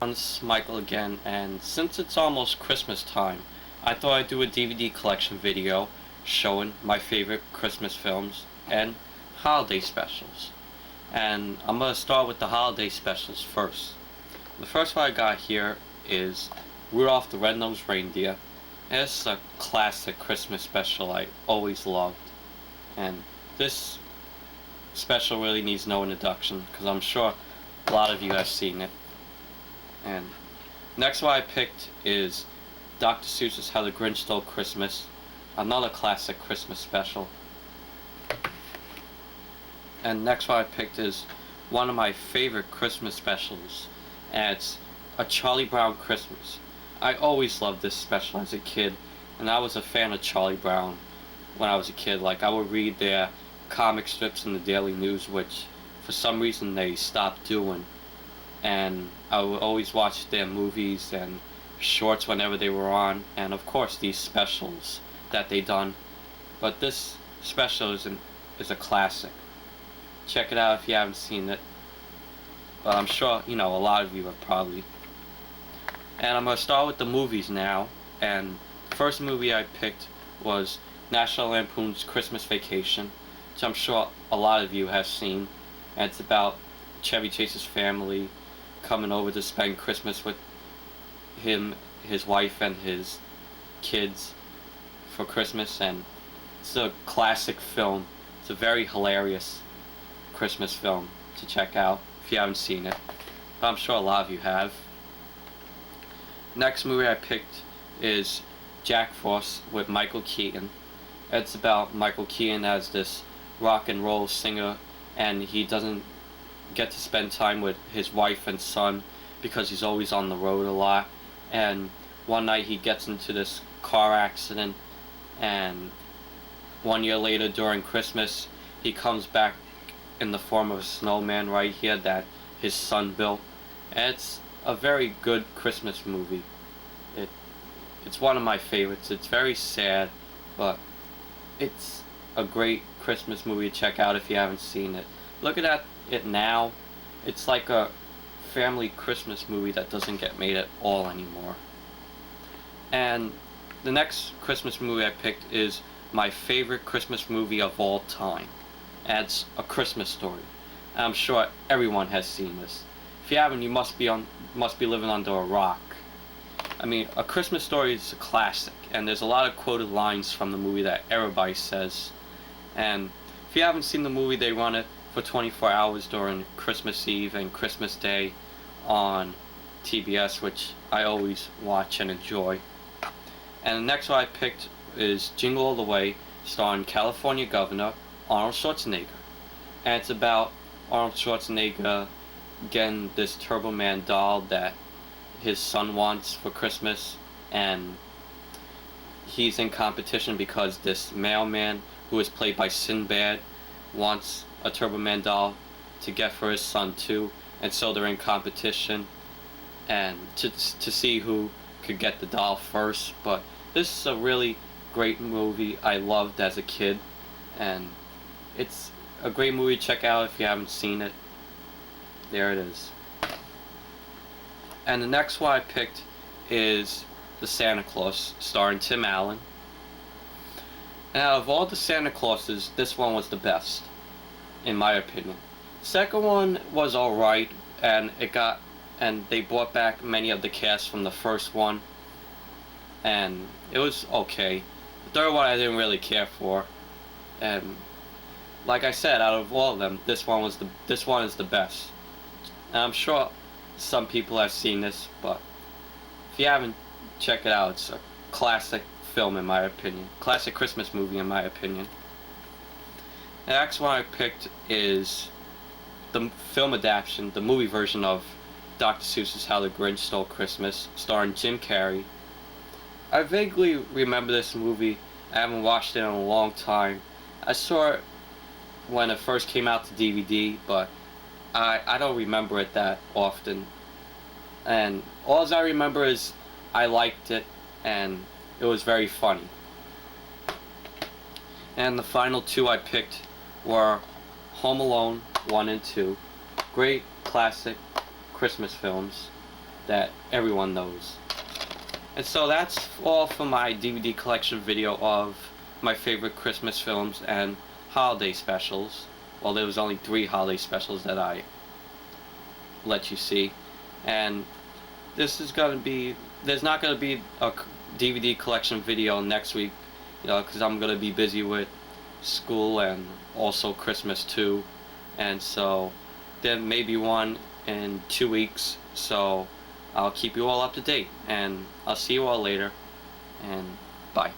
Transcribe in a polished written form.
It's Michael again, and since it's almost Christmas time, I thought I'd do a DVD collection video showing my favorite Christmas films and holiday specials. And I'm going to start with the holiday specials first. The first one I got here is Rudolph the Red-Nosed Reindeer. And it's a classic Christmas special I always loved. And this special really needs no introduction because I'm sure a lot of you have seen it. And next one I picked is Dr. Seuss's How the Grinch Stole Christmas, another classic Christmas special. And next one I picked is one of my favorite Christmas specials, and it's A Charlie Brown Christmas. I always loved this special as a kid, and I was a fan of Charlie Brown when I was a kid. Like, I would read their comic strips in the Daily News, which for some reason they stopped doing. And I would always watch their movies and shorts whenever they were on, and of course these specials that they done. But this special is a classic. Check it out if you haven't seen it. But I'm sure, a lot of you have probably. And I'm going to start with the movies now. And the first movie I picked was National Lampoon's Christmas Vacation, which I'm sure a lot of you have seen. And it's about Chevy Chase's family coming over to spend Christmas with him, his wife, and his kids for Christmas. And it's a classic film. It's a very hilarious Christmas film to check out if you haven't seen it, but I'm sure a lot of you have. Next movie I picked is Jack Frost with Michael Keaton. It's about Michael Keaton as this rock and roll singer, and he doesn't get to spend time with his wife and son because he's always on the road a lot. And one night he gets into this car accident, and 1 year later during Christmas he comes back in the form of a snowman right here that his son built. And it's a very good Christmas movie. It's one of my favorites. It's very sad, but it's a great Christmas movie to check out if you haven't seen it. Look at it now. It's like a family Christmas movie that doesn't get made at all anymore. And the next Christmas movie I picked is my favorite Christmas movie of all time. And it's A Christmas Story. And I'm sure everyone has seen this. If you haven't, you must be living under a rock. I mean, A Christmas Story is a classic, and there's a lot of quoted lines from the movie that everybody says. And if you haven't seen the movie, they run it for 24 hours during Christmas Eve and Christmas Day on TBS, which I always watch and enjoy. And the next one I picked is Jingle All The Way, starring California Governor Arnold Schwarzenegger. And it's about Arnold Schwarzenegger getting this Turbo Man doll that his son wants for Christmas, and he's in competition because this mailman, who is played by Sinbad, wants a Turbo Man doll to get for his son too, and so they're in competition and to see who could get the doll first. But this is a really great movie I loved as a kid, and it's a great movie to check out if you haven't seen it. There it is. And the next one I picked is The Santa Claus, starring Tim Allen. And out of all the Santa Clauses, this one was the best, in my opinion. The second one was alright, and they brought back many of the cast from the first one, and it was okay. The third one I didn't really care for, and like I said, out of all of them, this one is the best. And I'm sure some people have seen this, but if you haven't, check it out. It's a classic film in my opinion. Classic Christmas movie in my opinion. The next one I picked is the film adaptation, the movie version of Dr. Seuss's How the Grinch Stole Christmas, starring Jim Carrey. I vaguely remember this movie. I haven't watched it in a long time. I saw it when it first came out to DVD, but I don't remember it that often. And all I remember is I liked it, and it was very funny. And the final two I picked were Home Alone 1 and 2. Great classic Christmas films. that everyone knows. And so that's all for my DVD collection video of my favorite Christmas films and holiday specials. Well, there was only 3 holiday specials that I let you see. And this is going to be, there's not going to be a DVD collection video next week, because I'm going to be busy with school and also Christmas too. And so there may be one in 2 weeks, so I'll keep you all up to date, and I'll see you all later, and bye.